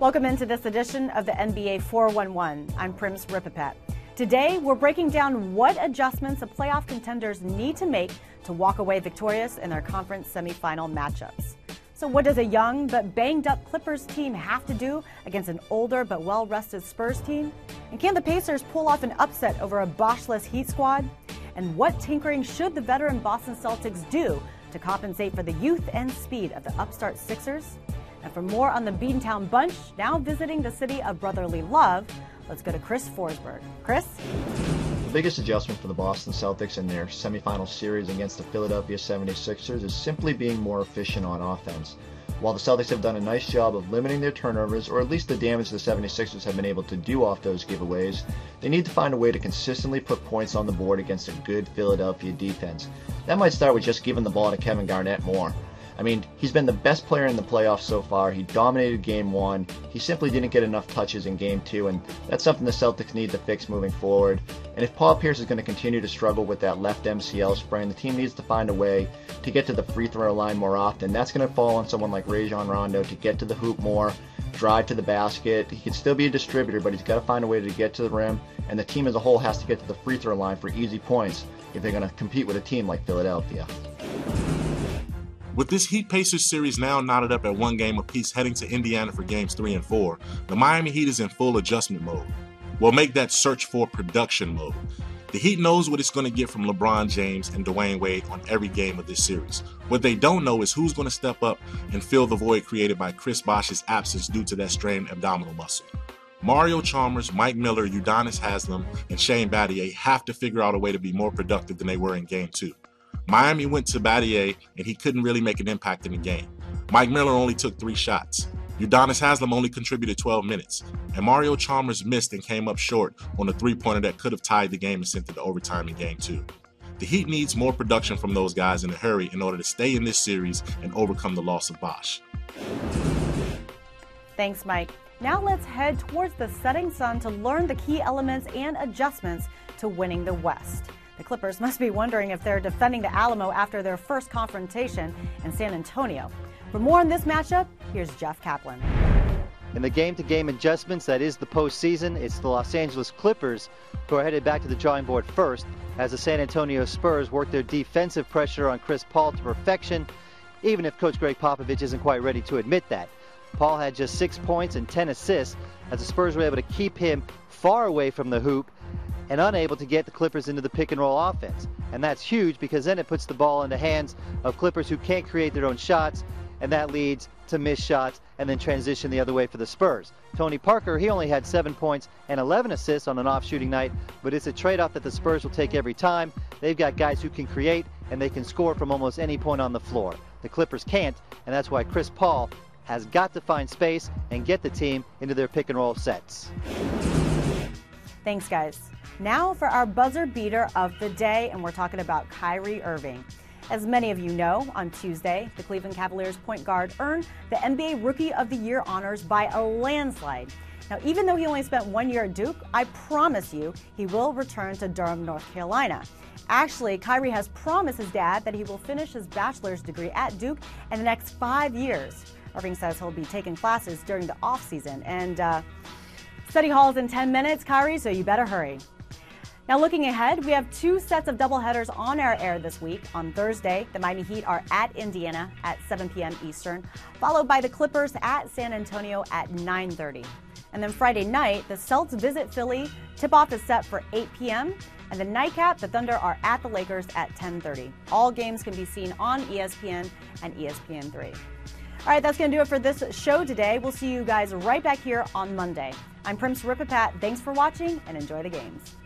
Welcome into this edition of the NBA 411. I'm Prims Ripapat. Today, we're breaking down what adjustments the playoff contenders need to make to walk away victorious in their conference semifinal matchups. So what does a young but banged-up Clippers team have to do against an older but well-rested Spurs team? And can the Pacers pull off an upset over a Bosch-less Heat squad? And what tinkering should the veteran Boston Celtics do to compensate for the youth and speed of the upstart Sixers? And for more on the Beantown Bunch, now visiting the city of brotherly love, let's go to Chris Forsberg. Chris? The biggest adjustment for the Boston Celtics in their semifinal series against the Philadelphia 76ers is simply being more efficient on offense. While the Celtics have done a nice job of limiting their turnovers, or at least the damage the 76ers have been able to do off those giveaways, they need to find a way to consistently put points on the board against a good Philadelphia defense. That might start with just giving the ball to Kevin Garnett more. I mean, he's been the best player in the playoffs so far. He dominated Game 1. He simply didn't get enough touches in Game 2, and that's something the Celtics need to fix moving forward. And if Paul Pierce is going to continue to struggle with that left MCL sprain, the team needs to find a way to get to the free throw line more often. That's going to fall on someone like Rajon Rondo to get to the hoop more, drive to the basket. He can still be a distributor, but he's got to find a way to get to the rim, and the team as a whole has to get to the free throw line for easy points if they're going to compete with a team like Philadelphia. With this Heat Pacers series now knotted up at one game apiece heading to Indiana for games 3 and 4, the Miami Heat is in full adjustment mode. We'll make that search for production mode. The Heat knows what it's going to get from LeBron James and Dwayne Wade on every game of this series. What they don't know is who's going to step up and fill the void created by Chris Bosh's absence due to that strained abdominal muscle. Mario Chalmers, Mike Miller, Udonis Haslem, and Shane Battier have to figure out a way to be more productive than they were in Game 2. Miami went to Battier, and he couldn't really make an impact in the game. Mike Miller only took 3 shots. Udonis Haslem only contributed 12 minutes. And Mario Chalmers missed and came up short on a three-pointer that could have tied the game and sent it to overtime in Game 2. The Heat needs more production from those guys in a hurry in order to stay in this series and overcome the loss of Bosh. Thanks, Mike. Now let's head towards the setting sun to learn the key elements and adjustments to winning the West. The Clippers must be wondering if they're defending the Alamo after their first confrontation in San Antonio. For more on this matchup, here's Jeff Kaplan. In the game-to-game adjustments that is the postseason, it's the Los Angeles Clippers who are headed back to the drawing board first as the San Antonio Spurs work their defensive pressure on Chris Paul to perfection, even if Coach Greg Popovich isn't quite ready to admit that. Paul had just 6 points and 10 assists as the Spurs were able to keep him far away from the hoop and unable to get the Clippers into the pick-and-roll offense. And that's huge because then it puts the ball in the hands of Clippers who can't create their own shots, and that leads to missed shots and then transition the other way for the Spurs. Tony Parker, he only had 7 points and 11 assists on an off-shooting night, but it's a trade-off that the Spurs will take every time. They've got guys who can create, and they can score from almost any point on the floor. The Clippers can't, and that's why Chris Paul has got to find space and get the team into their pick-and-roll sets. Thanks, guys. Now for our buzzer beater of the day, and we're talking about Kyrie Irving. As many of you know, on Tuesday, the Cleveland Cavaliers point guard earned the NBA Rookie of the Year honors by a landslide. Now, even though he only spent 1 year at Duke, I promise you he will return to Durham, North Carolina. Actually, Kyrie has promised his dad that he will finish his bachelor's degree at Duke in the next 5 years. Irving says he'll be taking classes during the off-season, and study hall is in 10 minutes, Kyrie, so you better hurry. Now looking ahead, we have 2 sets of doubleheaders on our air this week. On Thursday, the Miami Heat are at Indiana at 7 p.m. Eastern, followed by the Clippers at San Antonio at 9:30. And then Friday night, the Celts visit Philly. Tip-off is set for 8 p.m. And the nightcap, the Thunder are at the Lakers at 10:30. All games can be seen on ESPN and ESPN3. All right, that's going to do it for this show today. We'll see you guys right back here on Monday. I'm Prims Ripapat. Thanks for watching and enjoy the games.